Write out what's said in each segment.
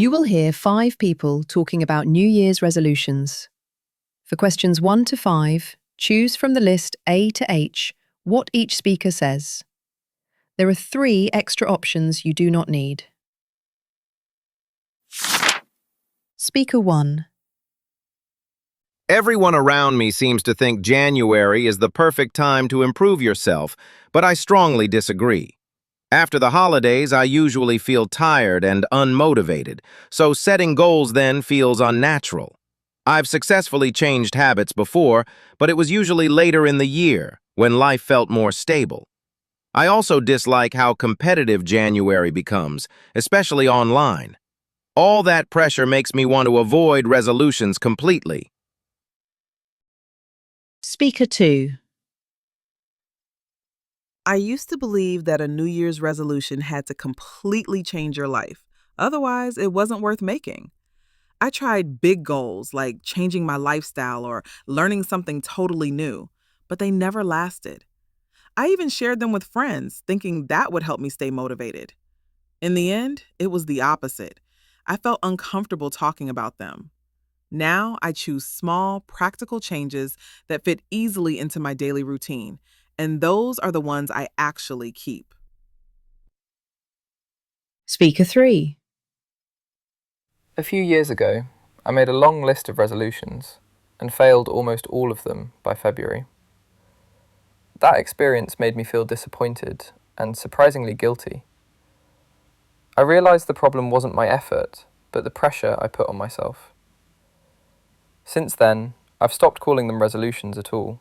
You will hear 5 people talking about New Year's resolutions. For questions 1 to 5, choose from the list A to H what each speaker says. There are 3 extra options you do not need. Speaker 1. Everyone around me seems to think January is the perfect time to improve yourself, but I strongly disagree. After the holidays, I usually feel tired and unmotivated, so setting goals then feels unnatural. I've successfully changed habits before, but it was usually later in the year, when life felt more stable. I also dislike how competitive January becomes, especially online. All that pressure makes me want to avoid resolutions completely. Speaker 2. I used to believe that a New Year's resolution had to completely change your life. Otherwise, it wasn't worth making. I tried big goals like changing my lifestyle or learning something totally new, but they never lasted. I even shared them with friends, thinking that would help me stay motivated. In the end, it was the opposite. I felt uncomfortable talking about them. Now I choose small, practical changes that fit easily into my daily routine, and those are the ones I actually keep. Speaker 3. A few years ago, I made a long list of resolutions and failed almost all of them by February. That experience made me feel disappointed and surprisingly guilty. I realized the problem wasn't my effort, but the pressure I put on myself. Since then, I've stopped calling them resolutions at all.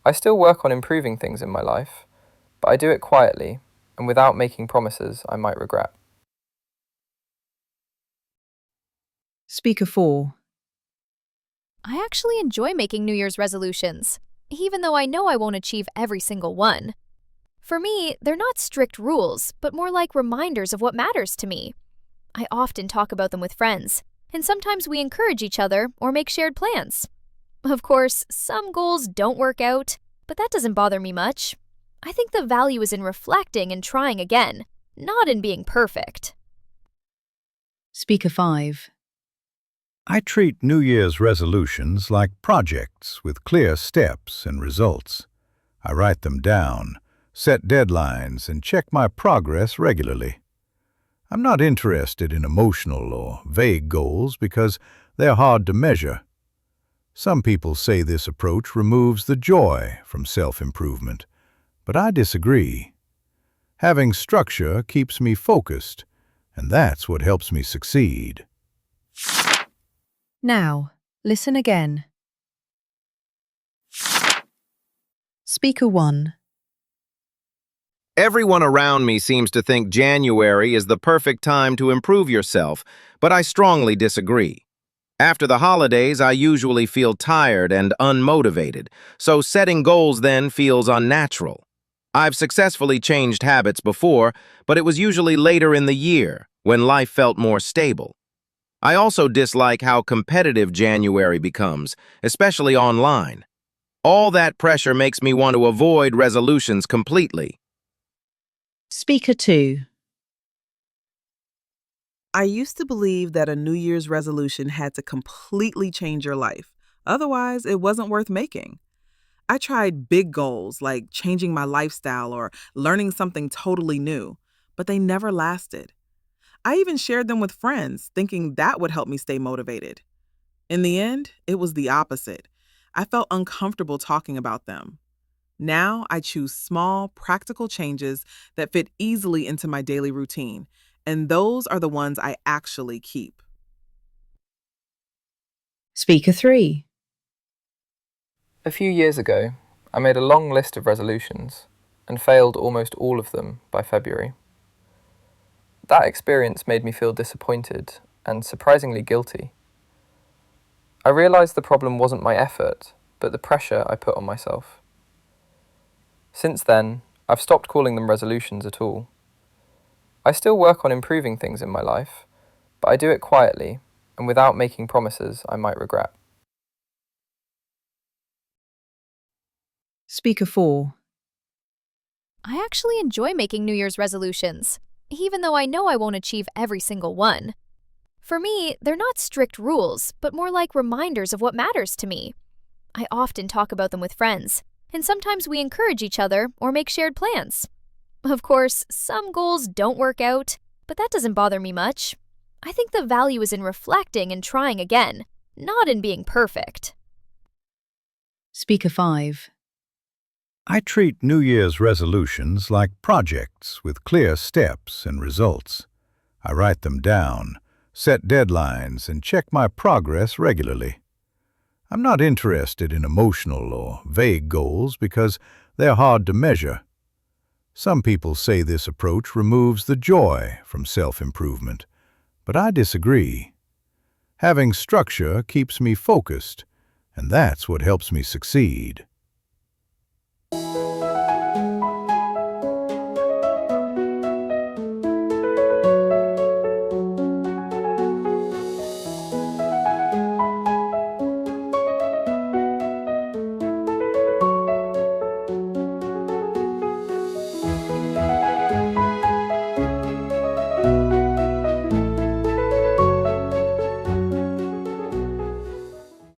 I still work on improving things in my life, but I do it quietly and without making promises I might regret. Speaker 4. I actually enjoy making New Year's resolutions, even though I know I won't achieve every single one. For me, they're not strict rules, but more like reminders of what matters to me. I often talk about them with friends, and sometimes we encourage each other or make shared plans. Of course, some goals don't work out, but that doesn't bother me much. I think the value is in reflecting and trying again, not in being perfect. Speaker 5. I treat New Year's resolutions like projects with clear steps and results. I write them down, set deadlines, and check my progress regularly. I'm not interested in emotional or vague goals because they're hard to measure. Some people say this approach removes the joy from self-improvement, but I disagree. Having structure keeps me focused, and that's what helps me succeed. Now, listen again. Speaker 1. Everyone around me seems to think January is the perfect time to improve yourself, but I strongly disagree. After the holidays, I usually feel tired and unmotivated, so setting goals then feels unnatural. I've successfully changed habits before, but it was usually later in the year, when life felt more stable. I also dislike how competitive January becomes, especially online. All that pressure makes me want to avoid resolutions completely. Speaker 2. I used to believe that a New Year's resolution had to completely change your life. Otherwise, it wasn't worth making. I tried big goals like changing my lifestyle or learning something totally new, but they never lasted. I even shared them with friends, thinking that would help me stay motivated. In the end, it was the opposite. I felt uncomfortable talking about them. Now I choose small, practical changes that fit easily into my daily routine, and those are the ones I actually keep. Speaker 3. A few years ago, I made a long list of resolutions and failed almost all of them by February. That experience made me feel disappointed and surprisingly guilty. I realized the problem wasn't my effort, but the pressure I put on myself. Since then, I've stopped calling them resolutions at all. I still work on improving things in my life, but I do it quietly and without making promises I might regret. Speaker 4. I actually enjoy making New Year's resolutions, even though I know I won't achieve every single one. For me, they're not strict rules, but more like reminders of what matters to me. I often talk about them with friends, and sometimes we encourage each other or make shared plans. Of course, some goals don't work out, but that doesn't bother me much. I think the value is in reflecting and trying again, not in being perfect. Speaker 5. I treat New Year's resolutions like projects with clear steps and results. I write them down, set deadlines, and check my progress regularly. I'm not interested in emotional or vague goals because they're hard to measure. Some people say this approach removes the joy from self-improvement, but I disagree. Having structure keeps me focused, and that's what helps me succeed.